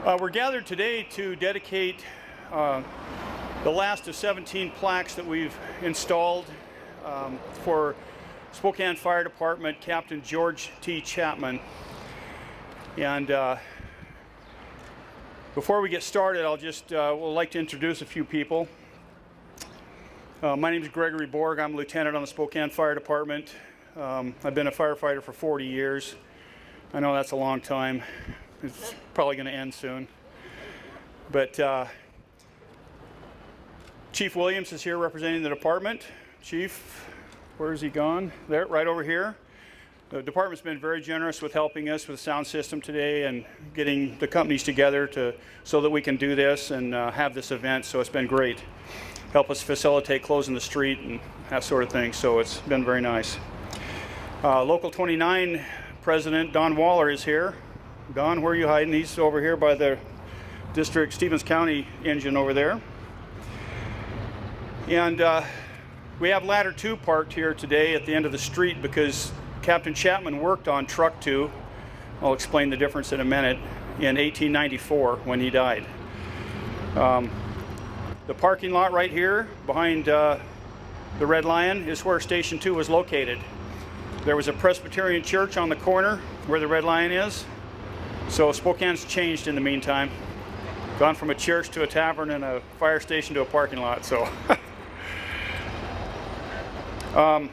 We're gathered today to dedicate the last of 17 plaques that we've installed for Spokane Fire Department Captain George T. Chapman. And before we get started, I'll just would like to introduce a few people. My name is Gregory Borg. I'm a lieutenant on the Spokane Fire Department. I've been a firefighter for 40 years. I know that's a long time. It's probably going to end soon. But Chief Williams is here representing the department. Chief, where is he gone? There, right over here. The department's been very generous with helping us with the sound system today and getting the companies together so that we can do this and have this event. So it's been great. Help us facilitate closing the street and that sort of thing. So it's been very nice. Local 29 President Don Waller is here. Don, where are you hiding? He's over here by the district Stevens County engine over there. And we have ladder 2 parked here today at the end of the street because Captain Chapman worked on truck 2. I'll explain the difference in a minute. In 1894 when he died. The parking lot right here behind the Red Lion is where Station 2 was located. There was a Presbyterian church on the corner where the Red Lion is. So Spokane's changed in the meantime. Gone from a church to a tavern and a fire station to a parking lot. So one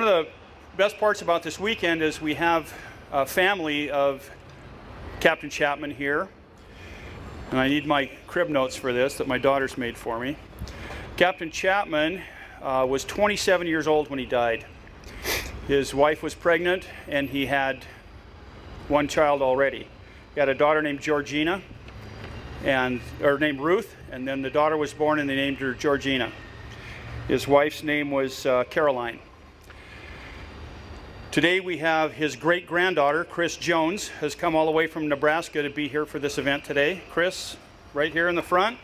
of the best parts about this weekend is we have a family of Captain Chapman here. And I need my crib notes for this that my daughter's made for me. Captain Chapman was 27 years old when he died. His wife was pregnant and he had one child already. He had a daughter named Georgina, or named Ruth, and then the daughter was born and they named her Georgina. His wife's name was Caroline. Today we have his great-granddaughter, Chris Jones, has come all the way from Nebraska to be here for this event today. Chris, right here in the front.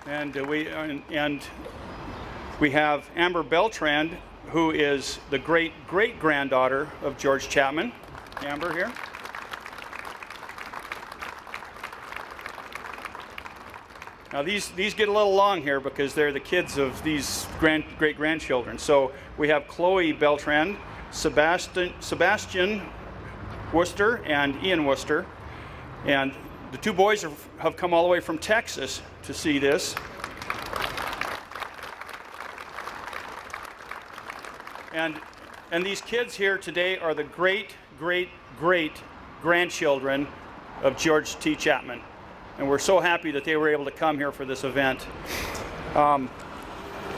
And we have Amber Beltrand, who is the great-great-granddaughter of George Chapman. Amber here. Now these get a little long here because they're the kids of these great-grandchildren. So we have Chloe Beltrand, Sebastian Worcester, and Ian Worcester. And the two boys have come all the way from Texas to see this. And these kids here today are the great-great-great-grandchildren of George T. Chapman. And we're so happy that they were able to come here for this event.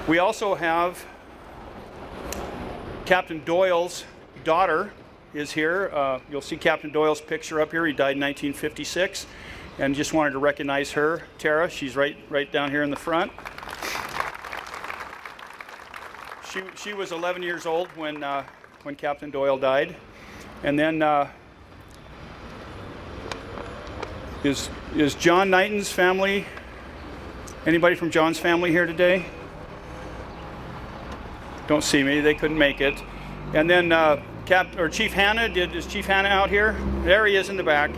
We also have Captain Doyle's daughter is here. You'll see Captain Doyle's picture up here. He died in 1956. And just wanted to recognize her, Tara. She's right down here in the front. She was 11 years old when Captain Doyle died. And then is John Knighton's family, anybody from John's family here today? Don't see me, they couldn't make it. And then Chief Hanna, is Chief Hanna out here? There he is in the back.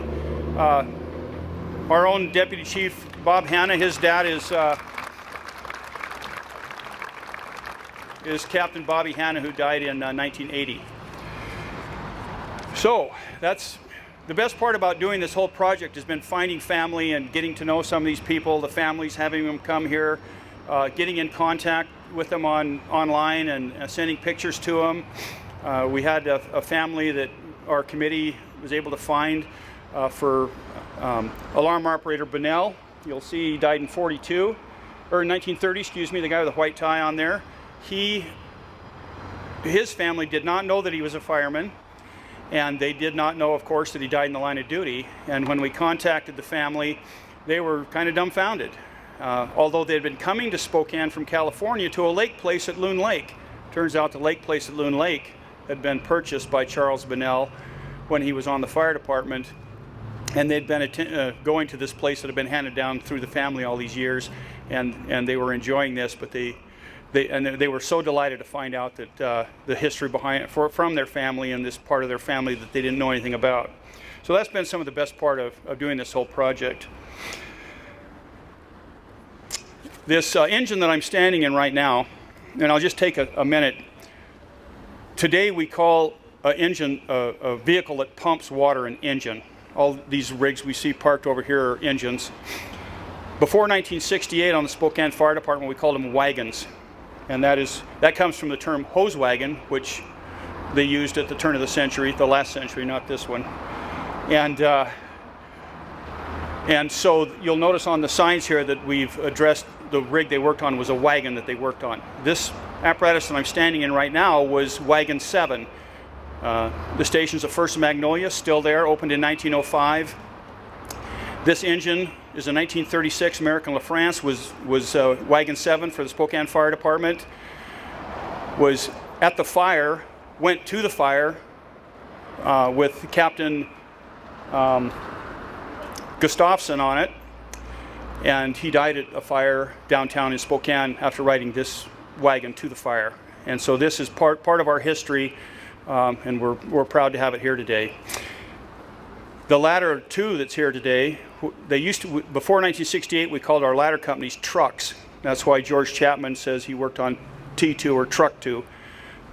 Our own Deputy Chief Bob Hanna, his dad is Captain Bobby Hanna, who died in 1980. So that's the best part about doing this whole project has been finding family and getting to know some of these people, the families, having them come here, getting in contact with them online and sending pictures to them. We had a family that our committee was able to find for alarm operator Bunnell. You'll see he died in 1930, excuse me, the guy with the white tie on there. His family did not know that he was a fireman. And they did not know, of course, that he died in the line of duty. And when we contacted the family, they were kind of dumbfounded. Although they had been coming to Spokane from California to a lake place at Loon Lake. Turns out the lake place at Loon Lake had been purchased by Charles Bunnell when he was on the fire department. And they'd been going to this place that had been handed down through the family all these years. And they were enjoying this, but they they were so delighted to find out that the history behind it from their family and this part of their family that they didn't know anything about. So that's been some of the best part of doing this whole project. This engine that I'm standing in right now, and I'll just take a minute. Today we call an engine a vehicle that pumps water an engine. All these rigs we see parked over here are engines. Before 1968 on the Spokane Fire Department we called them wagons. And that comes from the term hose wagon, which they used at the turn of the century, the last century, not this one. And so you'll notice on the signs here that we've addressed the rig they worked on was a wagon that they worked on. This apparatus that I'm standing in right now was Wagon 7. The station's of First Magnolia, still there, opened in 1905. This engine is a 1936 American LaFrance, was Wagon 7 for the Spokane Fire Department. Was at the fire, went to the fire with Captain Gustafson on it, and he died at a fire downtown in Spokane after riding this wagon to the fire. And so this is part of our history, and we're proud to have it here today. The ladder 2 that's here today, they used to, before 1968 we called our ladder companies trucks. That's why George Chapman says he worked on T2 or Truck 2.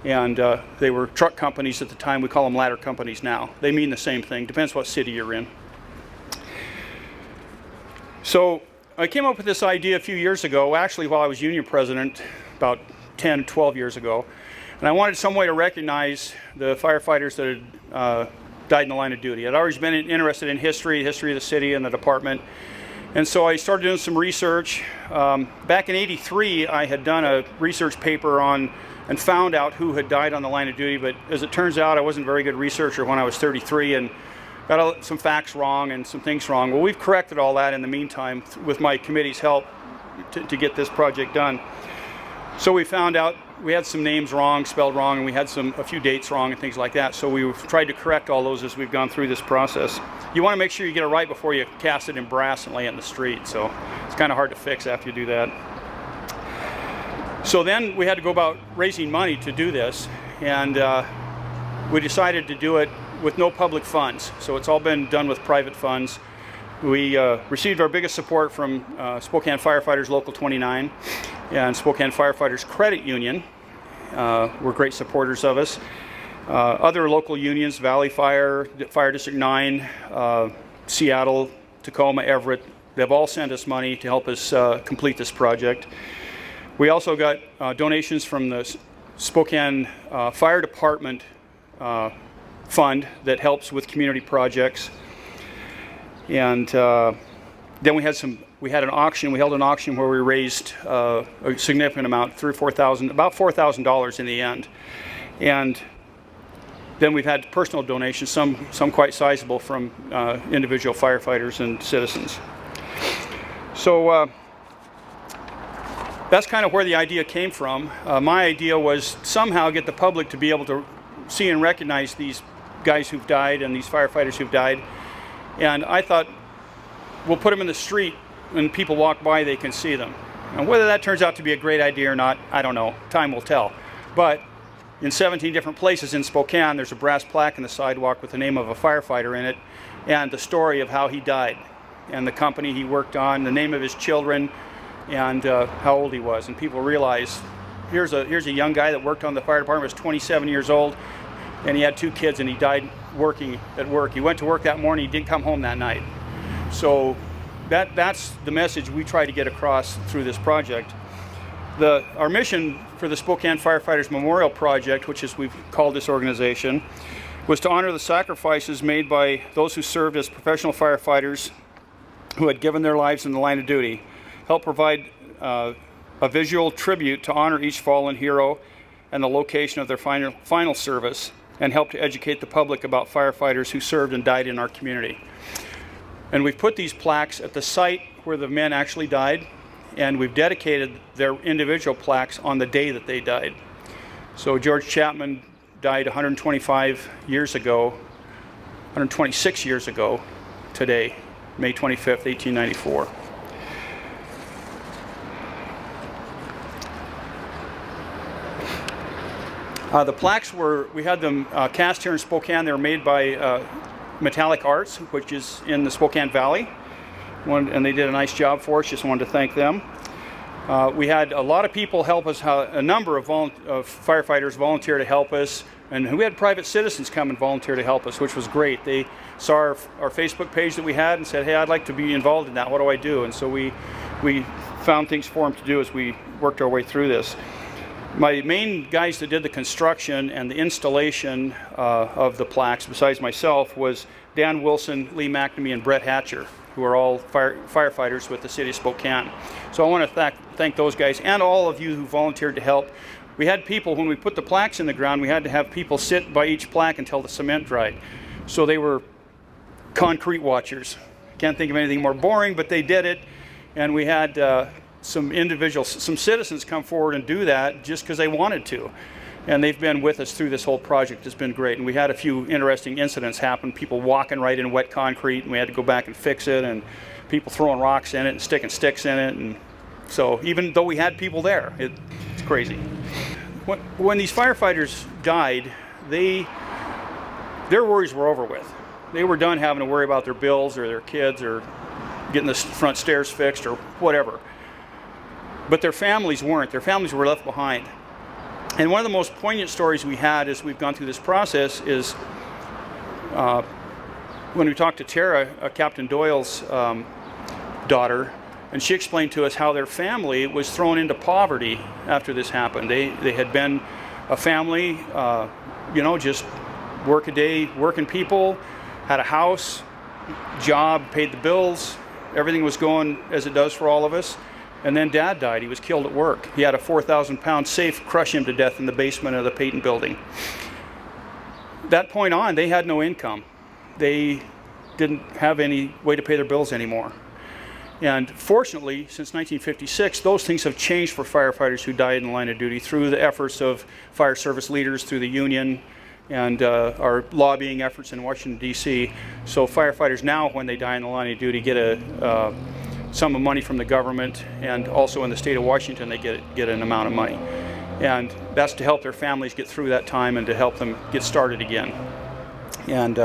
And they were truck companies at the time. We call them ladder companies now. They mean the same thing, depends what city you're in. So I came up with this idea a few years ago, actually while I was union president, about 10, 12 years ago. And I wanted some way to recognize the firefighters that had died in the line of duty. I'd always been interested in history of the city and the department. And so I started doing some research. Back in '83, I had done a research paper on and found out who had died on the line of duty, but as it turns out, I wasn't a very good researcher when I was 33 and got some facts wrong and some things wrong. Well, we've corrected all that in the meantime with my committee's help to get this project done. So we found out we had some names wrong, spelled wrong, and we had a few dates wrong and things like that. So we've tried to correct all those as we've gone through this process. You want to make sure you get it right before you cast it in brass and lay it in the street. So it's kind of hard to fix after you do that. So then we had to go about raising money to do this, and we decided to do it with no public funds. So it's all been done with private funds. We received our biggest support from Spokane Firefighters Local 29 and Spokane Firefighters Credit Union. Were great supporters of us. Other local unions, Valley Fire, Fire District 9, Seattle, Tacoma, Everett, they've all sent us money to help us complete this project. We also got donations from the Spokane Fire Department fund that helps with community projects. And then we had an auction. We held an auction where we raised a significant amount, about $4,000 in the end. And then we've had personal donations, some quite sizable from individual firefighters and citizens. So that's kind of where the idea came from. My idea was somehow get the public to be able to see and recognize these guys who've died and these firefighters who've died. And I thought, we'll put them in the street. When people walk by, they can see them. And whether that turns out to be a great idea or not, I don't know. Time will tell. But in 17 different places in Spokane, there's a brass plaque in the sidewalk with the name of a firefighter in it and the story of how he died and the company he worked on, the name of his children, and how old he was. And people realize, here's a young guy that worked on the fire department, was 27 years old, and he had 2 kids, and he died working at work. He went to work that morning, he didn't come home that night. So that's the message we try to get across through this project. Our mission for the Spokane Firefighters Memorial Project, which is we've called this organization, was to honor the sacrifices made by those who served as professional firefighters who had given their lives in the line of duty, help provide a visual tribute to honor each fallen hero and the location of their final service, and help to educate the public about firefighters who served and died in our community. And we've put these plaques at the site where the men actually died, and we've dedicated their individual plaques on the day that they died. So George Chapman died 126 years ago today, May 25th, 1894. The plaques we had them cast here in Spokane. They were made by Metallic Arts, which is in the Spokane Valley. And they did a nice job for us. Just wanted to thank them. We had a lot of people help us, a number of firefighters volunteer to help us, and we had private citizens come and volunteer to help us, which was great. They saw our Facebook page that we had and said, hey, I'd like to be involved in that. What do I do? And so we found things for them to do as we worked our way through this. My main guys that did the construction and the installation of the plaques, besides myself, was Dan Wilson, Lee McNamee, and Brett Hatcher, who are all firefighters with the city of Spokane. So I want to thank those guys and all of you who volunteered to help. We had people, when we put the plaques in the ground, we had to have people sit by each plaque until the cement dried. So they were concrete watchers. Can't think of anything more boring, but they did it. And we had some citizens come forward and do that just because they wanted to. And they've been with us through this whole project. It's been great. And we had a few interesting incidents happen, people walking right in wet concrete, and we had to go back and fix it, and people throwing rocks in it and sticking sticks in it. And so even though we had people there, it's crazy. When these firefighters died, their worries were over with. They were done having to worry about their bills or their kids or getting the front stairs fixed or whatever. But their families weren't. Their families were left behind. And one of the most poignant stories we had as we've gone through this process is when we talked to Tara, Captain Doyle's daughter, and she explained to us how their family was thrown into poverty after this happened. They had been a family, just work-a-day, working people, had a house, job, paid the bills, everything was going as it does for all of us. And then Dad died. He was killed at work. He had a 4,000-pound safe crush him to death in the basement of the Peyton building. That point on, they had no income. They didn't have any way to pay their bills anymore. And fortunately, since 1956, those things have changed for firefighters who died in the line of duty through the efforts of fire service leaders, through the union, and our lobbying efforts in Washington, D.C. So firefighters now, when they die in the line of duty, get a sum of money from the government, and also in the state of Washington they get an amount of money, and that's to help their families get through that time and to help them get started again. And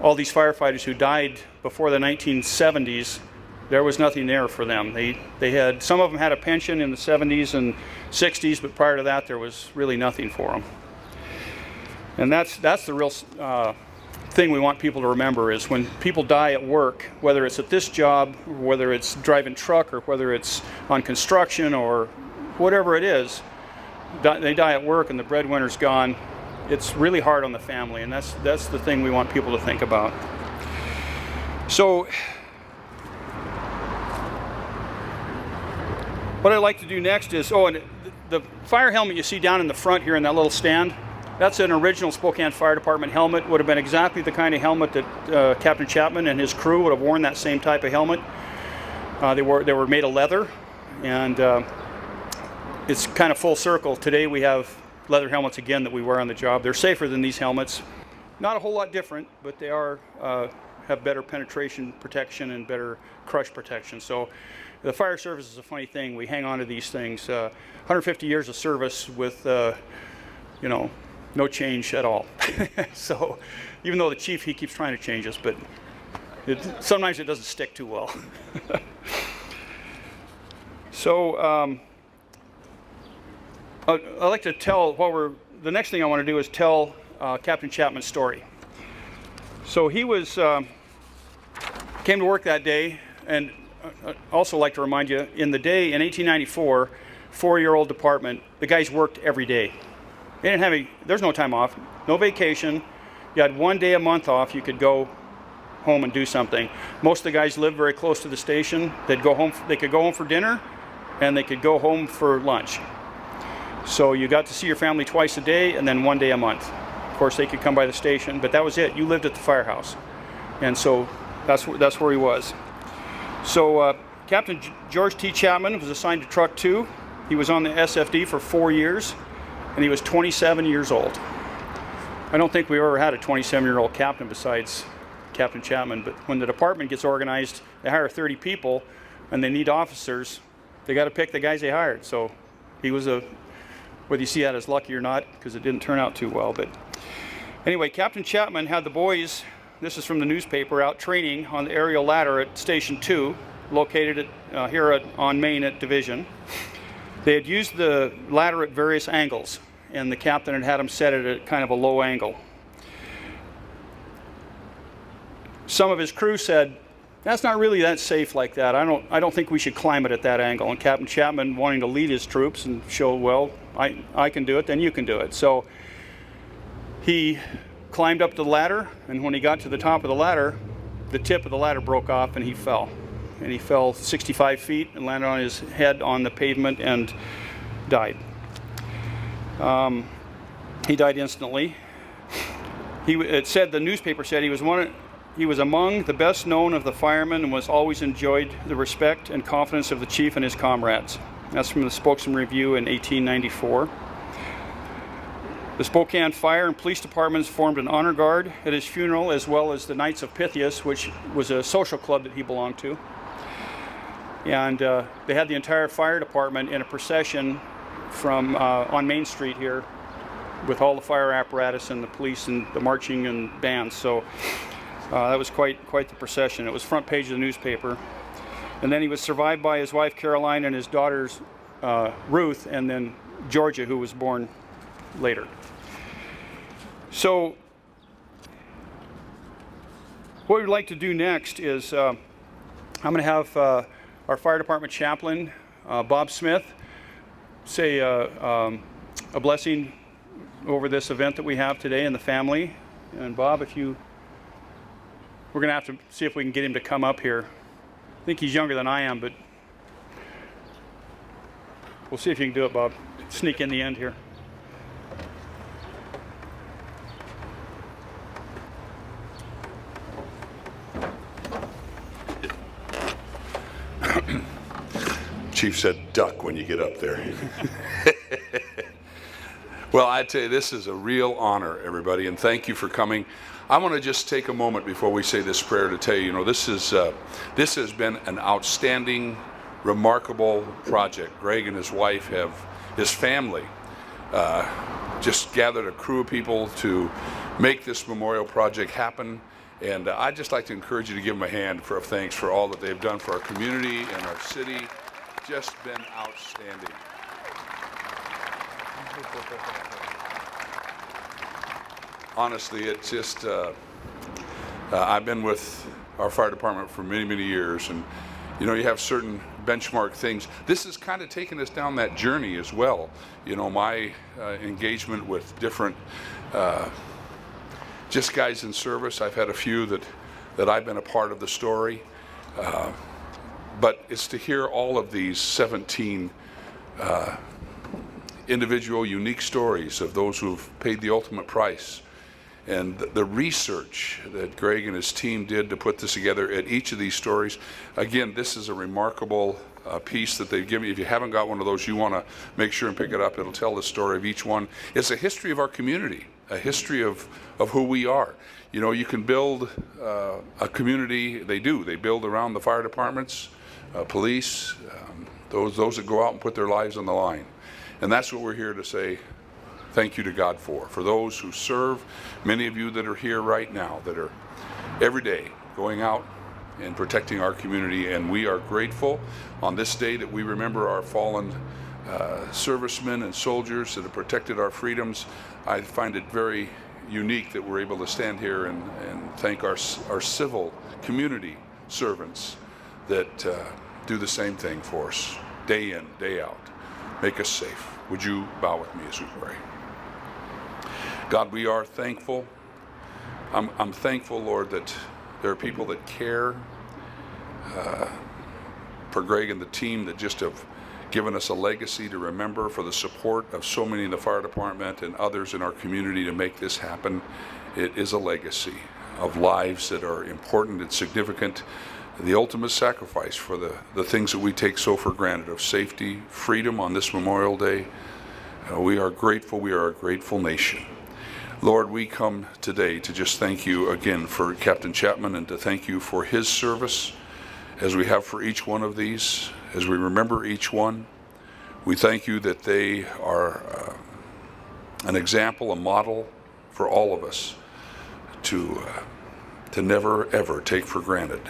all these firefighters who died before the 1970s, there was nothing there for them. They had, some of them had a pension in the 70s and 60s, but prior to that there was really nothing for them. And that's the real thing we want people to remember, is when people die at work, whether it's at this job, whether it's driving truck, or whether it's on construction or whatever it is, they die at work and the breadwinner's gone. It's really hard on the family, and that's the thing we want people to think about. So what I'd like to do next is, and the fire helmet you see down in the front here in that little stand, that's an original Spokane Fire Department helmet. Would have been exactly the kind of helmet that Captain Chapman and his crew would have worn, that same type of helmet. They were made of leather, and it's kind of full circle. Today we have leather helmets again that we wear on the job. They're safer than these helmets. Not a whole lot different, but they have better penetration protection and better crush protection. So the fire service is a funny thing. We hang on to these things. 150 years of service with no change at all. So even though the chief, he keeps trying to change us, but sometimes it doesn't stick too well. So I'd like to tell, the next thing I want to do is tell Captain Chapman's story. So he came to work that day, and I'd also like to remind you, in 1894, 4-year-old department, the guys worked every day. They didn't have there's no time off, no vacation. You had 1 day a month off. You could go home and do something. Most of the guys lived very close to the station. They could go home for dinner, and they could go home for lunch. So you got to see your family twice a day, and then 1 day a month. Of course, they could come by the station, but that was it. You lived at the firehouse, and so that's where he was. So Captain George T. Chapman was assigned to Truck 2. He was on the SFD for 4 years. And he was 27 years old. I don't think we ever had a 27-year-old captain besides Captain Chapman, but when the department gets organized, they hire 30 people, and they need officers. They got to pick the guys they hired. So he was a whether you see that as lucky or not, because it didn't turn out too well. But anyway, Captain Chapman had the boys, this is from the newspaper, out training on the aerial ladder at Station 2, located here on Main at Division. They had used the ladder at various angles, and the captain had them set it at kind of a low angle. Some of his crew said, "That's not really that safe like that. I don't think we should climb it at that angle." And Captain Chapman, wanting to lead his troops and show, well, I can do it, then you can do it. So he climbed up the ladder, and when he got to the top of the ladder, the tip of the ladder broke off and he fell. And he fell 65 feet and landed on his head on the pavement and died. He died instantly. The newspaper said he was among the best known of the firemen and was always enjoyed the respect and confidence of the chief and his comrades. That's from the Spokesman Review in 1894. The Spokane Fire and Police Departments formed an honor guard at his funeral, as well as the Knights of Pythias, which was a social club that he belonged to. And they had the entire fire department in a procession from on Main Street here, with all the fire apparatus and the police and the marching and bands. So that was quite the procession. It was front page of the newspaper. And then he was survived by his wife Caroline and his daughters Ruth, and then Georgia, who was born later. So what we'd like to do next is I'm going to have our fire department chaplain, Bob Smith, say a blessing over this event that we have today and the family. And Bob, we're going to have to see if we can get him to come up here. I think he's younger than I am, but we'll see if you can do it, Bob. Sneak in the end here. Chief said duck when you get up there. Well, I tell you, this is a real honor, everybody, and thank you for coming. I want to just take a moment before we say this prayer to tell you, this has been an outstanding, remarkable project. Greg and his wife his family, just gathered a crew of people to make this memorial project happen. And I'd just like to encourage you to give them a hand of thanks for all that they've done for our community and our city. Just been outstanding. Honestly, it's just, I've been with our fire department for many, many years, and you have certain benchmark things. This has kind of taken us down that journey as well. My engagement with different just guys in service. I've had a few that I've been a part of the story. But it's to hear all of these 17 individual unique stories of those who've paid the ultimate price, and the research that Greg and his team did to put this together at each of these stories. Again, this is a remarkable piece that they've given you. If you haven't got one of those, you want to make sure and pick it up. It'll tell the story of each one. It's a history of our community, a history of who we are. You can build a community. They build around the fire departments, police, those that go out and put their lives on the line. And that's what we're here to say thank you to God for those who serve, many of you that are here right now, that are every day going out and protecting our community. And we are grateful on this day that we remember our fallen servicemen and soldiers that have protected our freedoms. I find it very unique that we're able to stand here and thank our civil community servants that do the same thing for us, day in, day out. Make us safe. Would you bow with me as we pray? God, we are thankful. I'm thankful, Lord, that there are people that care for Greg and the team that just have given us a legacy to remember, for the support of so many in the fire department and others in our community to make this happen. It is a legacy of lives that are important and significant. The ultimate sacrifice for the things that we take so for granted, of safety, freedom on this Memorial Day. We are grateful. We are a grateful nation. Lord, we come today to just thank you again for Captain Chapman, and to thank you for his service, as we have for each one of these, as we remember each one. We thank you that they are an example, a model for all of us to never ever take for granted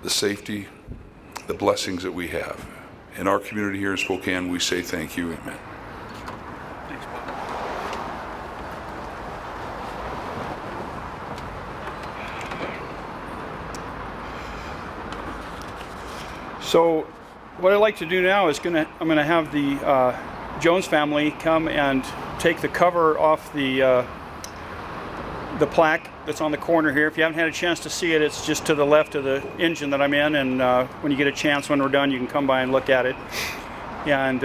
the safety, the blessings that we have. In our community here in Spokane, we say thank you, amen. Thanks, Bob. So what I'd like to do now is I'm gonna have the Jones family come and take the cover off the plaque that's on the corner here. If you haven't had a chance to see it, it's just to the left of the engine that I'm in, and when you get a chance, when we're done, you can come by and look at it. And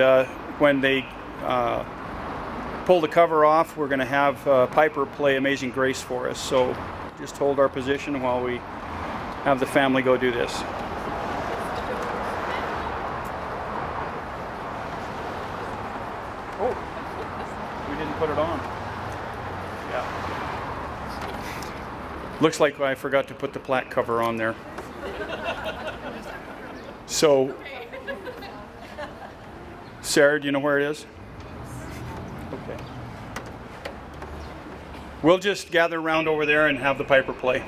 when they pull the cover off, we're going to have Piper play Amazing Grace for us. So just hold our position while we have the family go do this. Oh, we didn't put it on. Yeah. Looks like I forgot to put the plaque cover on there. So, Sarah, do you know where it is? Okay. We'll just gather around over there and have the Piper play.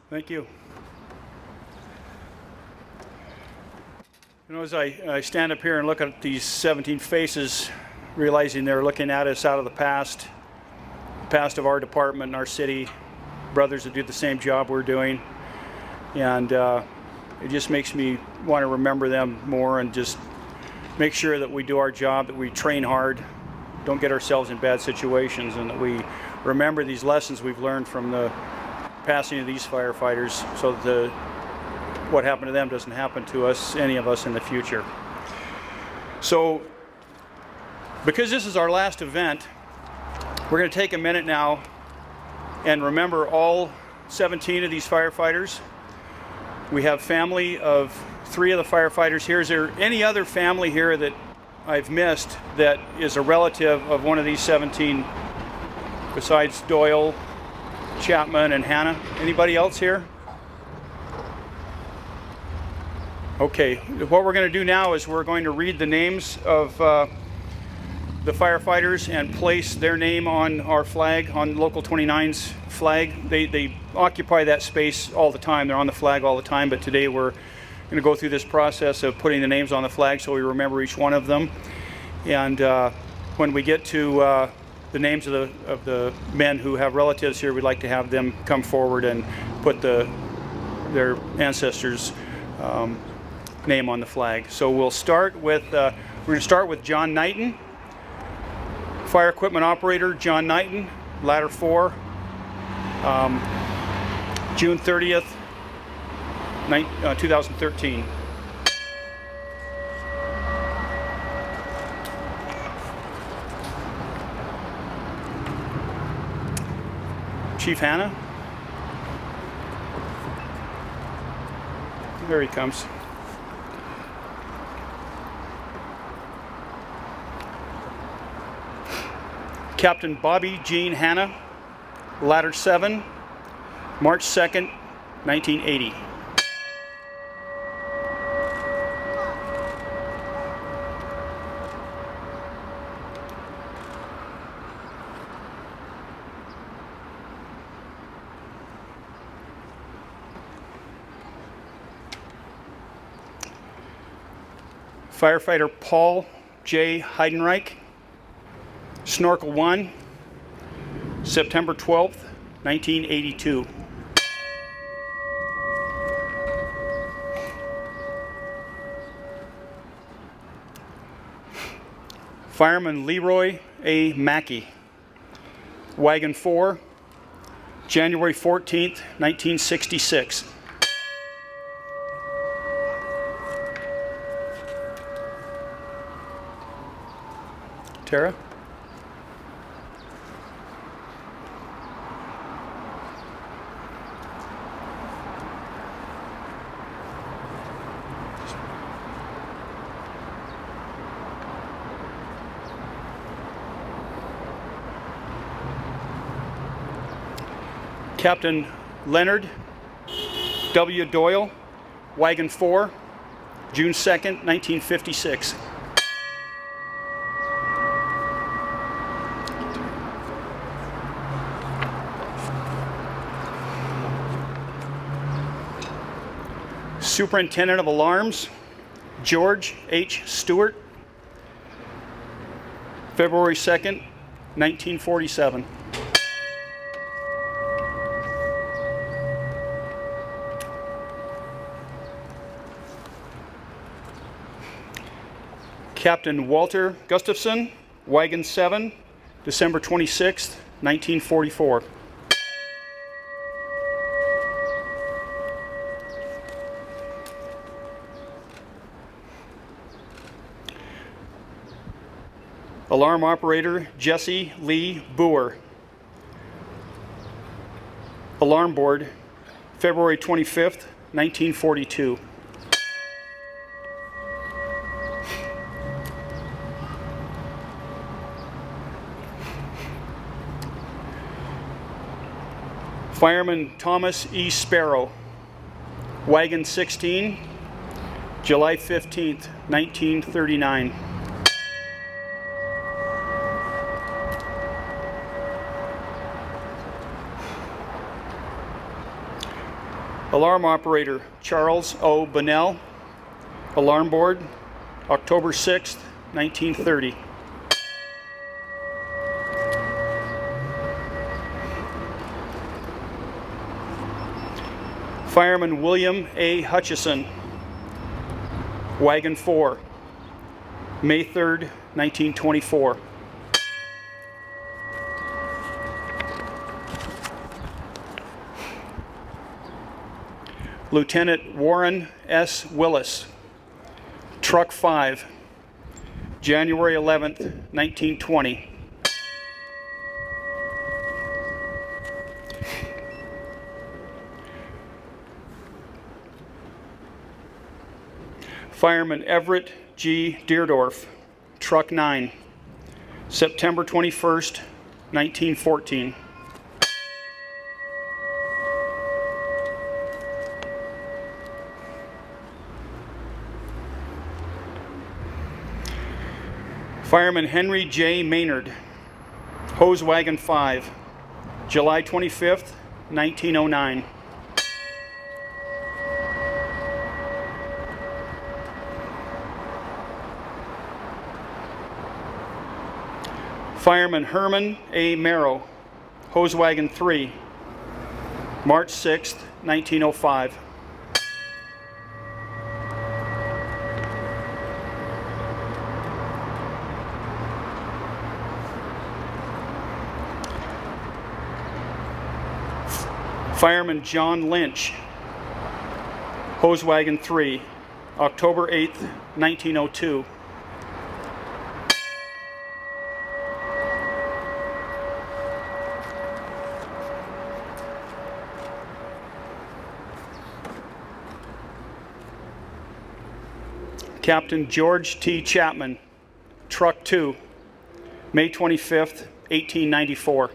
Thank you. You know, as I stand up here and look at these 17 faces, realizing they're looking at us out of the past of our department and our city, brothers that do the same job we're doing, and it just makes me want to remember them more and just make sure that we do our job, that we train hard, don't get ourselves in bad situations, and that we remember these lessons we've learned from the passing of these firefighters, so that what happened to them doesn't happen to us, any of us, in the future. So, because this is our last event, we're going to take a minute now and remember all 17 of these firefighters. We have family of 3 of the firefighters here. Is there any other family here that I've missed that is a relative of one of these 17 besides Doyle, Chapman, and Hannah? Anybody else here? Okay, what we're going to do now is we're going to read the names of the firefighters and place their name on our flag, on Local 29's flag. They occupy that space all the time. They're on the flag all the time, but today we're going to go through this process of putting the names on the flag so we remember each one of them. And when we get to the names of the men who have relatives here, we'd like to have them come forward and put their ancestors' name on the flag. So we'll start with, we're going to start with John Knighton, fire equipment operator John Knighton, ladder 4, June 30th, 2013. Chief Hanna. There he comes. Captain Bobby Jean Hanna, Ladder 7, March 2nd, 1980. Firefighter Paul J. Heidenreich, Snorkel 1, September 12th, 1982. Fireman Leroy A. Mackey, Wagon 4, January 14th, 1966. Tara? Captain Leonard W. Doyle, Wagon 4, June 2nd, 1956. Superintendent of Alarms, George H. Stewart, February 2nd, 1947. Captain Walter Gustafson, Wagon 7, December 26th, 1944. Alarm Operator Jesse Lee Boer. Alarm Board, February 25th, 1942. Fireman Thomas E. Sparrow, Wagon 16, July 15th, 1939. Alarm Operator Charles O. Bunnell, Alarm Board, October 6th, 1930. Fireman William A. Hutchison, Wagon 4, May 3rd, 1924. Lieutenant Warren S. Willis, Truck 5, January 11th, 1920. Fireman Everett G. Deerdorf, Truck 9, September 21st, 1914. Fireman Henry J. Maynard, Hose Wagon 5, July 25th, 1909. Fireman Herman A. Merrow, Hose Wagon 3, March 6th, 1905. Fireman John Lynch, Hose Wagon 3, October 8th, 1902. Captain George T. Chapman, Truck 2, May 25th, 1894.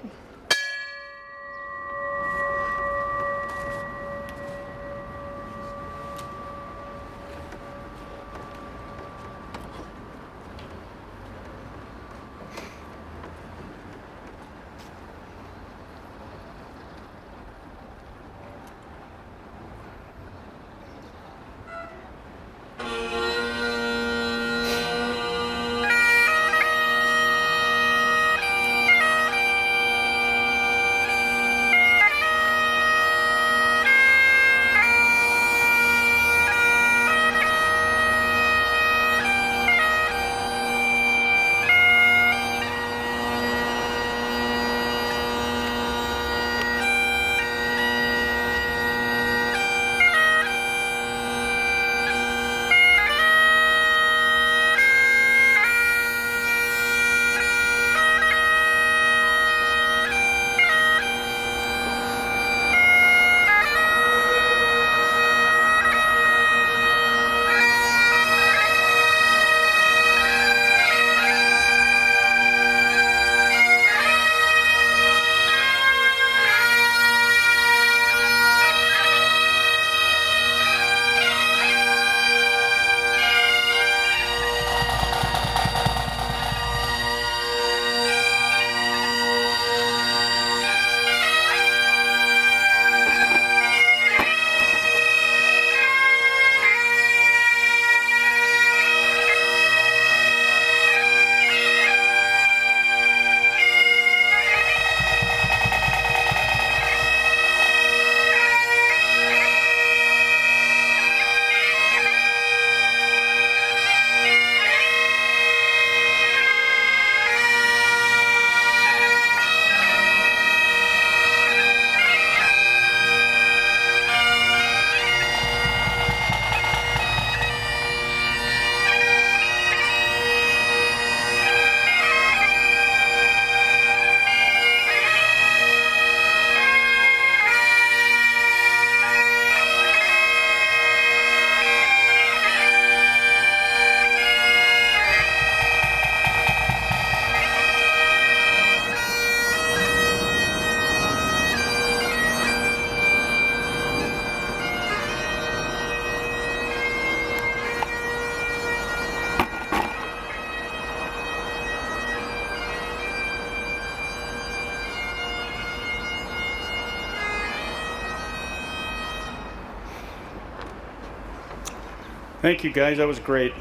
Thank you, guys. That was great.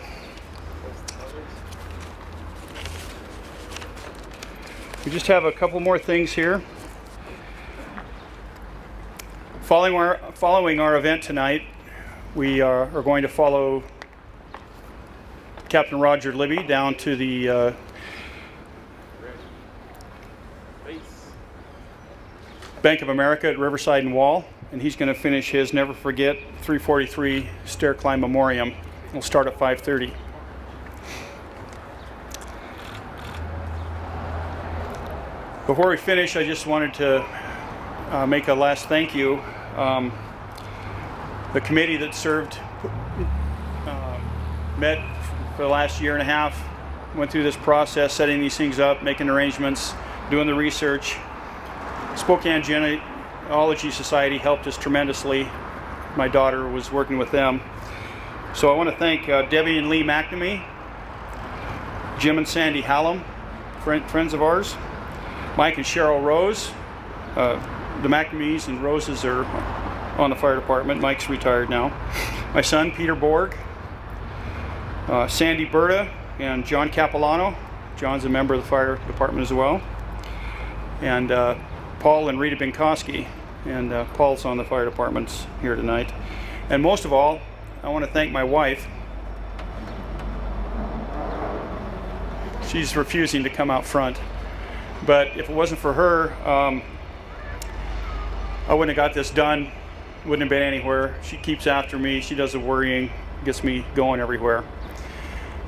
We just have a couple more things here. Following our event tonight, we are going to follow Captain Roger Libby down to the Bank of America at Riverside and Wall, and he's going to finish his Never Forget 343 Stair Climb Memoriam. We'll start at 5:30. Before we finish, I just wanted to make a last thank you. The committee that served met for the last year and a half, went through this process, setting these things up, making arrangements, doing the research. Spokane Genealogy Society helped us tremendously. My daughter was working with them. So I want to thank Debbie and Lee McNamee, Jim and Sandy Hallam, friends of ours, Mike and Cheryl Rose. The McNamees and Roses are on the fire department. Mike's retired now. My son, Peter Borg, Sandy Berta, and John Capilano. John's a member of the fire department as well. And Paul and Rita Binkowski. And Paul's on the fire departments here tonight. And most of all, I want to thank my wife. She's refusing to come out front. But if it wasn't for her, I wouldn't have got this done. Wouldn't have been anywhere. She keeps after me. She does the worrying, gets me going everywhere.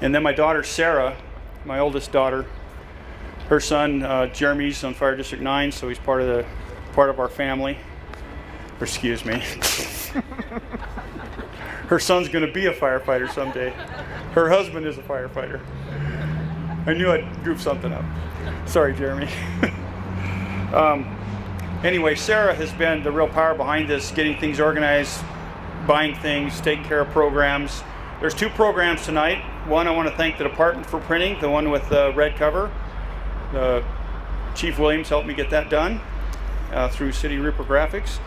And then my daughter Sarah, my oldest daughter, her son Jeremy's on Fire District 9, so he's part of our family. Or excuse me. Her son's going to be a firefighter someday. Her husband is a firefighter. I knew I'd goof something up. Sorry, Jeremy. Anyway, Sarah has been the real power behind this, getting things organized, buying things, taking care of programs. There's 2 programs tonight. One, I want to thank the department for printing, the one with the red cover. Chief Williams helped me get that done through City Reprographics.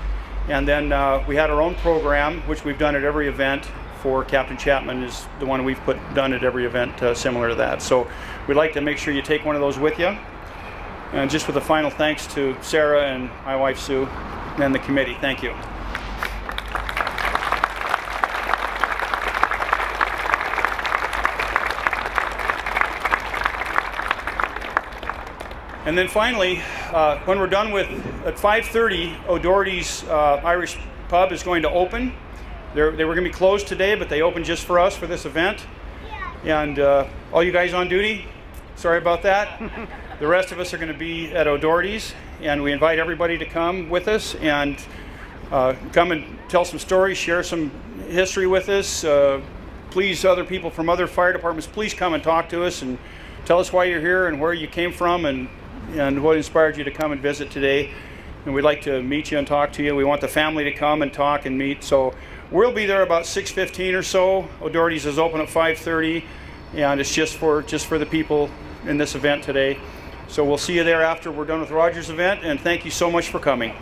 And then we had our own program, which we've done at every event for Captain Chapman, is the one we've done at every event similar to that. So we'd like to make sure you take one of those with you. And just with a final thanks to Sarah and my wife Sue and the committee. Thank you. And then finally, when we're done at 5:30, O'Doherty's Irish Pub is going to open. They were going to be closed today, but they opened just for us for this event. And all you guys on duty, sorry about that. The rest of us are going to be at O'Doherty's, and we invite everybody to come with us and come and tell some stories, share some history with us. Please, other people from other fire departments, please come and talk to us and tell us why you're here and where you came from and what inspired you to come and visit today. And we'd like to meet you and talk to you. We want the family to come and talk and meet. So we'll be there about 6:15 or so. O'Doherty's is open at 5:30, and it's just for the people in this event today. So we'll see you there after we're done with Roger's event, and thank you so much for coming.